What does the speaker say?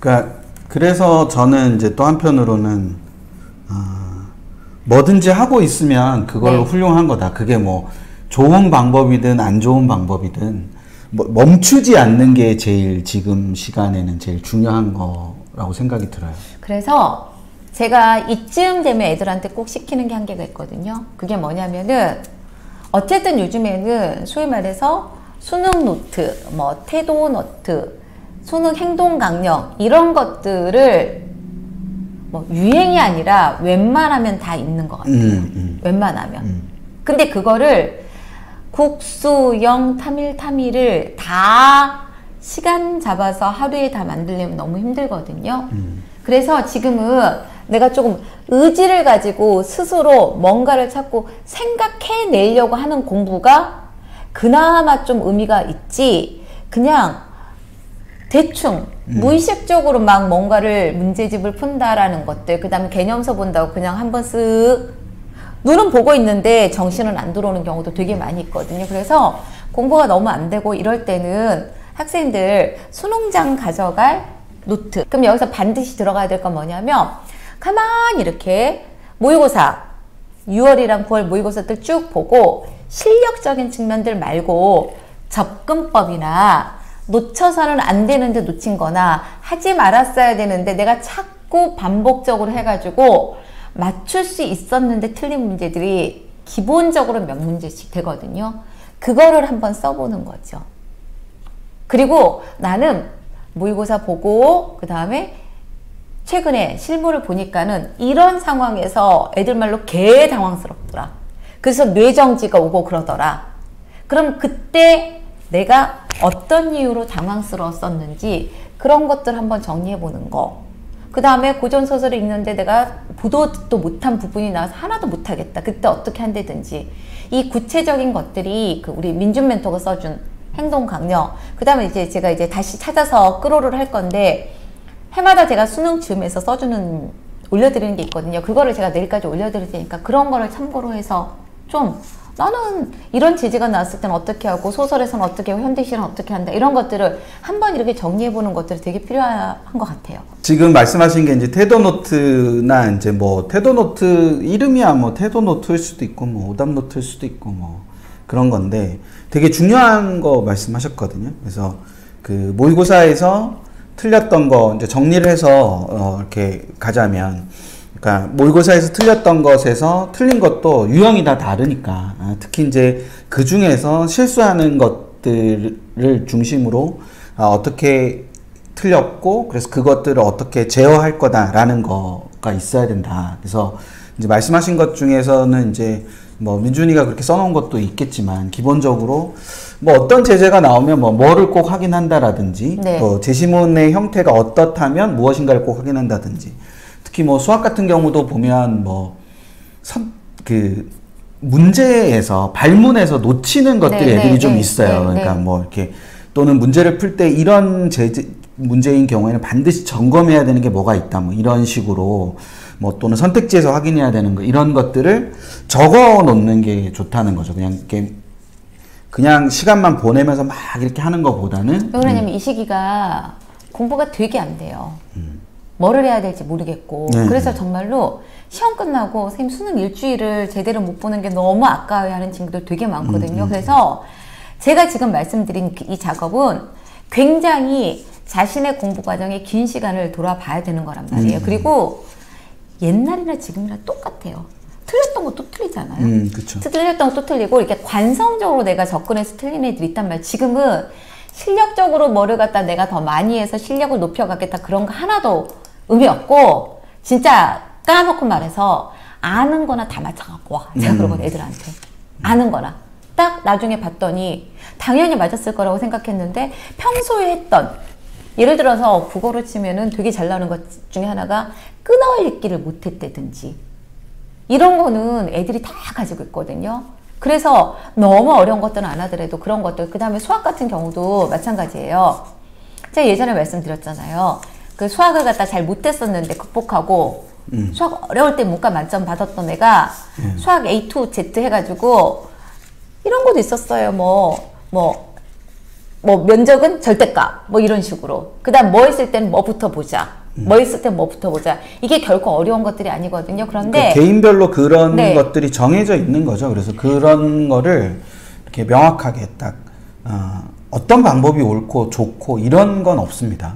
그러니까 그래서 저는 이제 또 한편으로는 뭐든지 하고 있으면 그걸로 훌륭한 거다. 그게 뭐 좋은 방법이든 안 좋은 방법이든 뭐 멈추지 않는 게 제일 지금 시간에는 제일 중요한 거라고 생각이 들어요. 그래서 제가 이쯤 되면 애들한테 꼭 시키는 게 한 개가 있거든요. 그게 뭐냐면은 어쨌든 요즘에는 소위 말해서 수능 노트, 뭐 태도 노트, 수능 행동 강령 이런 것들을 뭐 유행이 아니라 웬만하면 다 있는 것 같아요. 웬만하면. 근데 그거를 국수영 탐일을 다 시간 잡아서 하루에 다 만들려면 너무 힘들거든요. 그래서 지금은 내가 조금 의지를 가지고 스스로 뭔가를 찾고 생각해내려고 하는 공부가 그나마 좀 의미가 있지, 그냥 대충 무의식적으로 막 뭔가를 문제집을 푼다라는 것들, 그 다음에 개념서 본다고 그냥 한번 쓱 눈은 보고 있는데 정신은 안 들어오는 경우도 되게 많이 있거든요. 그래서 공부가 너무 안 되고 이럴 때는 학생들 수능장 가져갈 노트, 그럼 여기서 반드시 들어가야 될 건 뭐냐면 가만히 이렇게 모의고사 6월이랑 9월 모의고사들 쭉 보고 실력적인 측면들 말고 접근법이나 놓쳐서는 안 되는데 놓친 거나 하지 말았어야 되는데 내가 자꾸 반복적으로 해가지고 맞출 수 있었는데 틀린 문제들이 기본적으로 몇 문제씩 되거든요. 그거를 한번 써보는 거죠. 그리고 나는 모의고사 보고 그 다음에 최근에 실무를 보니까는 이런 상황에서 애들 말로 개 당황스럽더라. 그래서 뇌정지가 오고 그러더라. 그럼 그때 내가 어떤 이유로 당황스러웠었는지 그런 것들 한번 정리해 보는 거. 그 다음에 고전소설을 읽는데 내가 보도도 못한 부분이 나와서 하나도 못하겠다. 그때 어떻게 한다든지. 이 구체적인 것들이 그 우리 민준 멘토가 써준 행동 강령. 그 다음에 이제 제가 이제 다시 찾아서 끌어를 할 건데 해마다 제가 수능 즈음에서 써주는 올려드리는 게 있거든요. 그거를 제가 내일까지 올려드릴 테니까 그런 거를 참고로 해서 좀 나는 이런 제지가 나왔을 때는 어떻게 하고 소설에서는 어떻게 하고 현대시는 어떻게 한다 이런 것들을 한번 이렇게 정리해보는 것들이 되게 필요한 것 같아요. 지금 말씀하신 게 이제 태도노트나 이제 뭐 태도노트 이름이야 뭐 태도노트일 수도 있고 뭐 오답노트일 수도 있고 뭐 그런 건데 되게 중요한 거 말씀하셨거든요. 그래서 그 모의고사에서 틀렸던 거 이제 정리를 해서 이렇게 가자면, 그러니까 모의고사에서 틀렸던 것에서 틀린 것도 유형이 다 다르니까 특히 이제 그 중에서 실수하는 것들을 중심으로 어떻게 틀렸고 그래서 그것들을 어떻게 제어할 거다라는 거가 있어야 된다. 그래서 이제 말씀하신 것 중에서는 이제 뭐 민준이가 그렇게 써놓은 것도 있겠지만 기본적으로 뭐 어떤 제재가 나오면 뭐를 꼭 확인한다라든지 네. 제시문의 형태가 어떻다면 무엇인가를 꼭 확인한다든지 특히 뭐 수학 같은 경우도 보면 그 문제에서 발문에서 놓치는 것들이 네, 애들이 네, 좀 네, 있어요. 네, 그러니까 네. 뭐 이렇게 또는 문제를 풀 때 이런 문제인 경우에는 반드시 점검해야 되는 게 뭐가 있다. 뭐 이런 식으로 뭐 또는 선택지에서 확인해야 되는 거 이런 것들을 적어 놓는 게 좋다는 거죠. 그냥 이렇게 그냥 시간만 보내면서 막 이렇게 하는 것보다는 왜 그러냐면 이 시기가 공부가 되게 안 돼요. 뭐를 해야 될지 모르겠고 그래서 정말로 시험 끝나고 선생님 수능 일주일을 제대로 못 보는 게 너무 아까워하는 친구들 되게 많거든요. 그래서 제가 지금 말씀드린 이 작업은 굉장히 자신의 공부 과정에 긴 시간을 돌아봐야 되는 거란 말이에요. 그리고 옛날이나 지금이나 똑같아요. 틀렸던 것도 틀리잖아요. 그쵸. 틀렸던 것도 틀리고 이렇게 관성적으로 내가 접근해서 틀린 애들이 있단 말이에요. 지금은 실력적으로 뭐를 갖다 내가 더 많이 해서 실력을 높여가겠다 그런 거 하나도 의미 없고 진짜 까놓고 말해서 아는 거나 다 맞춰갖고 와. 제가 그러거든 애들한테. 아는 거나. 딱 나중에 봤더니 당연히 맞았을 거라고 생각했는데 평소에 했던 예를 들어서 국어로 치면은 되게 잘 나오는 것 중에 하나가 끊어읽기를 못했다든지 이런 거는 애들이 다 가지고 있거든요. 그래서 너무 어려운 것들은 안 하더라도 그런 것들, 그 다음에 수학 같은 경우도 마찬가지예요. 제가 예전에 말씀드렸잖아요. 그 수학을 갖다 잘 못했었는데 극복하고 수학 어려울 때 문과 만점 받았던 애가 수학 A2 Z 해가지고 이런 것도 있었어요. 뭐 면적은 절대값 뭐 이런 식으로 그다음 뭐 했을 때는 뭐부터 보자 뭐 했을 땐 뭐부터 보자 이게 결코 어려운 것들이 아니거든요. 그런데 개인별로 그런 네. 것들이 정해져 있는 거죠. 그래서 그런 거를 이렇게 명확하게 딱 어떤 방법이 옳고 좋고 이런 건 없습니다.